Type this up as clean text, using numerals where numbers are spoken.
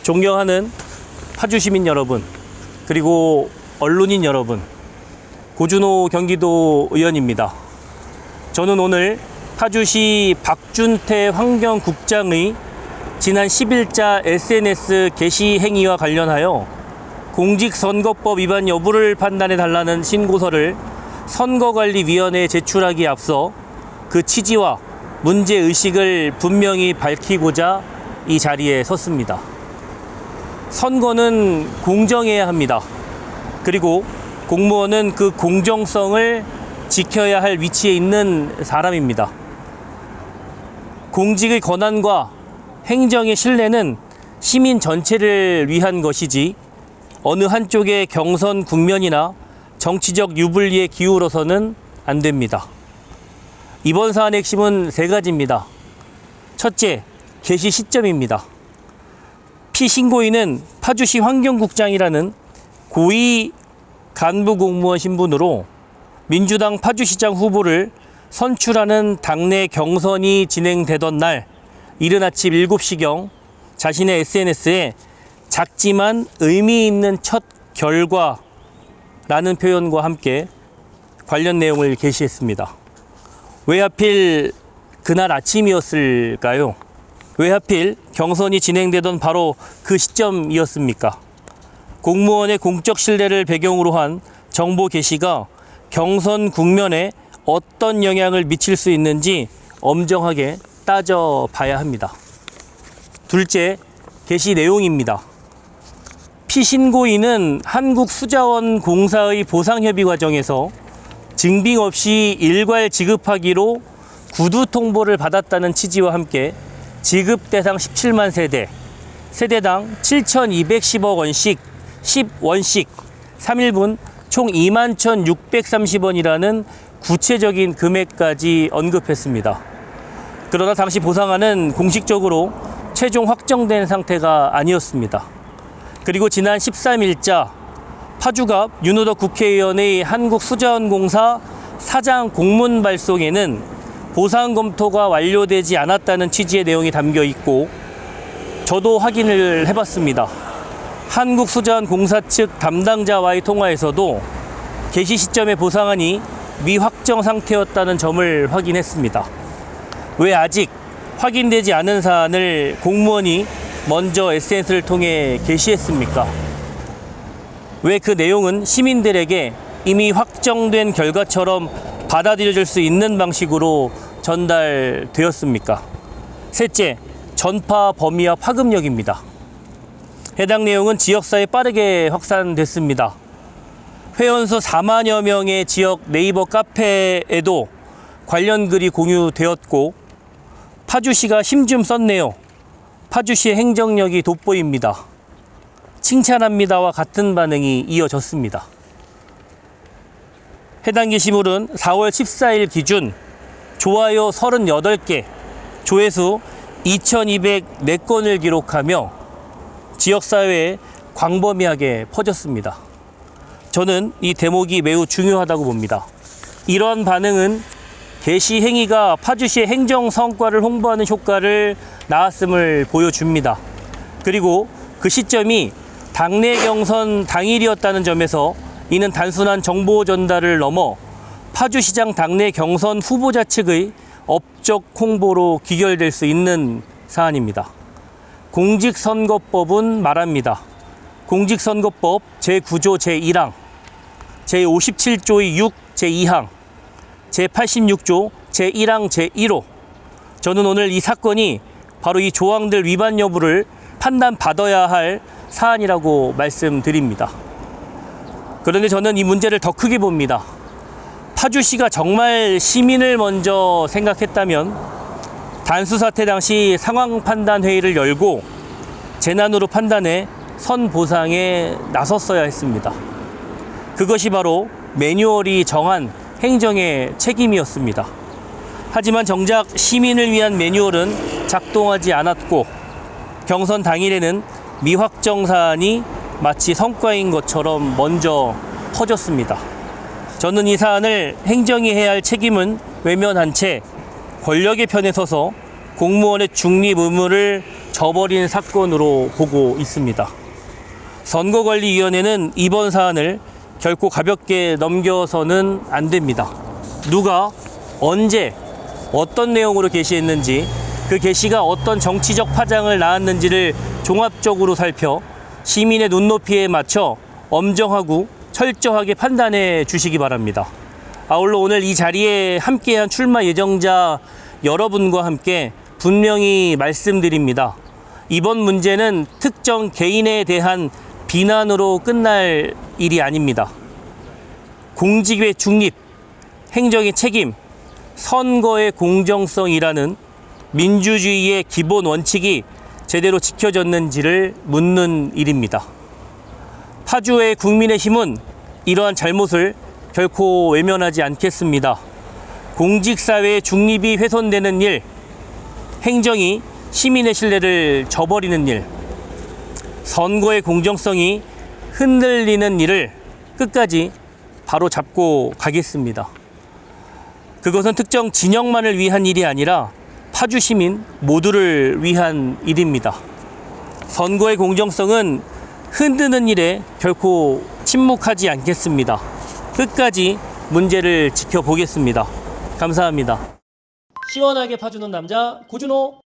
존경하는 파주 시민 여러분, 그리고 언론인 여러분, 고준호 경기도 의원입니다. 저는 오늘 파주시 박준태 환경국장의 지난 10일자 SNS 게시 행위와 관련하여 공직선거법 위반 여부를 판단해달라는 신고서를 선거관리위원회에 제출하기에 앞서 그 취지와 문제의식을 분명히 밝히고자 이 자리에 섰습니다. 선거는 공정해야 합니다. 그리고 공무원은 그 공정성을 지켜야 할 위치에 있는 사람입니다. 공직의 권한과 행정의 신뢰는 시민 전체를 위한 것이지 어느 한쪽의 경선 국면이나 정치적 유불리에 기울어서는 안 됩니다. 이번 사안의 핵심은 세 가지입니다. 첫째, 게시 시점입니다. 피신고인은 파주시 환경국장이라는 고위 간부 공무원 신분으로 민주당 파주시장 후보를 선출하는 당내 경선이 진행되던 날 이른 아침 7시경 자신의 SNS에 작지만 의미 있는 첫 결과라는 표현과 함께 관련 내용을 게시했습니다. 왜 하필 그날 아침이었을까요? 왜 하필 경선이 진행되던 바로 그 시점이었습니까? 공무원의 공적 신뢰를 배경으로 한 정보 게시가 경선 국면에 어떤 영향을 미칠 수 있는지 엄정하게 따져봐야 합니다. 둘째, 게시 내용입니다. 피신고인은 한국수자원공사의 보상협의 과정에서 증빙 없이 일괄 지급하기로 구두 통보를 받았다는 취지와 함께 지급 대상 17만 세대, 세대당 7,210억 원씩 10원씩 3일분 총 21,630원이라는 구체적인 금액까지 언급했습니다. 그러나 당시 보상안은 공식적으로 최종 확정된 상태가 아니었습니다. 그리고 지난 13일자 파주갑 윤우덕 국회의원의 한국수자원공사 사장 공문 발송에는 보상 검토가 완료되지 않았다는 취지의 내용이 담겨 있고 저도 확인을 해봤습니다. 한국수자원공사 측 담당자와의 통화에서도 게시 시점의 보상안이 미확정 상태였다는 점을 확인했습니다. 왜 아직 확인되지 않은 사안을 공무원이 먼저 SNS를 통해 게시했습니까? 왜 그 내용은 시민들에게 이미 확정된 결과처럼 받아들여질 수 있는 방식으로 전달되었습니까? 셋째, 전파 범위와 파급력입니다. 해당 내용은 지역사회에 빠르게 확산됐습니다. 회원수 4만여 명의 지역 네이버 카페에도 관련 글이 공유되었고 파주시가 힘 좀 썼네요. 파주시의 행정력이 돋보입니다. 칭찬합니다와 같은 반응이 이어졌습니다. 해당 게시물은 4월 14일 기준 좋아요 38개, 조회수 2,204건을 기록하며 지역사회에 광범위하게 퍼졌습니다. 저는 이 대목이 매우 중요하다고 봅니다. 이러한 반응은 게시 행위가 파주시의 행정 성과를 홍보하는 효과를 낳았음을 보여줍니다. 그리고 그 시점이 당내 경선 당일이었다는 점에서 이는 단순한 정보 전달을 넘어 파주시장 당내 경선 후보자 측의 업적 홍보로 귀결될 수 있는 사안입니다. 공직선거법은 말합니다. 공직선거법 제9조 제1항, 제57조의 6 제2항, 제86조 제1항 제1호. 저는 오늘 이 사건이 바로 이 조항들 위반 여부를 판단받아야 할 사안이라고 말씀드립니다. 그런데 저는 이 문제를 더 크게 봅니다. 파주시가 정말 시민을 먼저 생각했다면 단수 사태 당시 상황 판단 회의를 열고 재난으로 판단해 선보상에 나섰어야 했습니다. 그것이 바로 매뉴얼이 정한 행정의 책임이었습니다. 하지만 정작 시민을 위한 매뉴얼은 작동하지 않았고 경선 당일에는 미확정 사안이 마치 성과인 것처럼 먼저 퍼졌습니다. 저는 이 사안을 행정이 해야 할 책임은 외면한 채 권력의 편에 서서 공무원의 중립 의무를 저버린 사건으로 보고 있습니다. 선거관리위원회는 이번 사안을 결코 가볍게 넘겨서는 안 됩니다. 누가 언제 어떤 내용으로 게시했는지, 그 게시가 어떤 정치적 파장을 낳았는지를 종합적으로 살펴 시민의 눈높이에 맞춰 엄정하고 철저하게 판단해 주시기 바랍니다. 아울러 오늘 이 자리에 함께한 출마 예정자 여러분과 함께 분명히 말씀드립니다. 이번 문제는 특정 개인에 대한 비난으로 끝날 일이 아닙니다. 공직의 중립, 행정의 책임, 선거의 공정성이라는 민주주의의 기본 원칙이 제대로 지켜졌는지를 묻는 일입니다. 파주의 국민의힘은 이러한 잘못을 결코 외면하지 않겠습니다. 공직사회의 중립이 훼손되는 일, 행정이 시민의 신뢰를 저버리는 일, 선거의 공정성이 흔들리는 일을 끝까지 바로 잡고 가겠습니다. 그것은 특정 진영만을 위한 일이 아니라 파주 시민 모두를 위한 일입니다. 선거의 공정성은 흔드는 일에 결코 침묵하지 않겠습니다. 끝까지 문제를 지켜보겠습니다. 감사합니다. 시원하게 파주는 남자 고준호.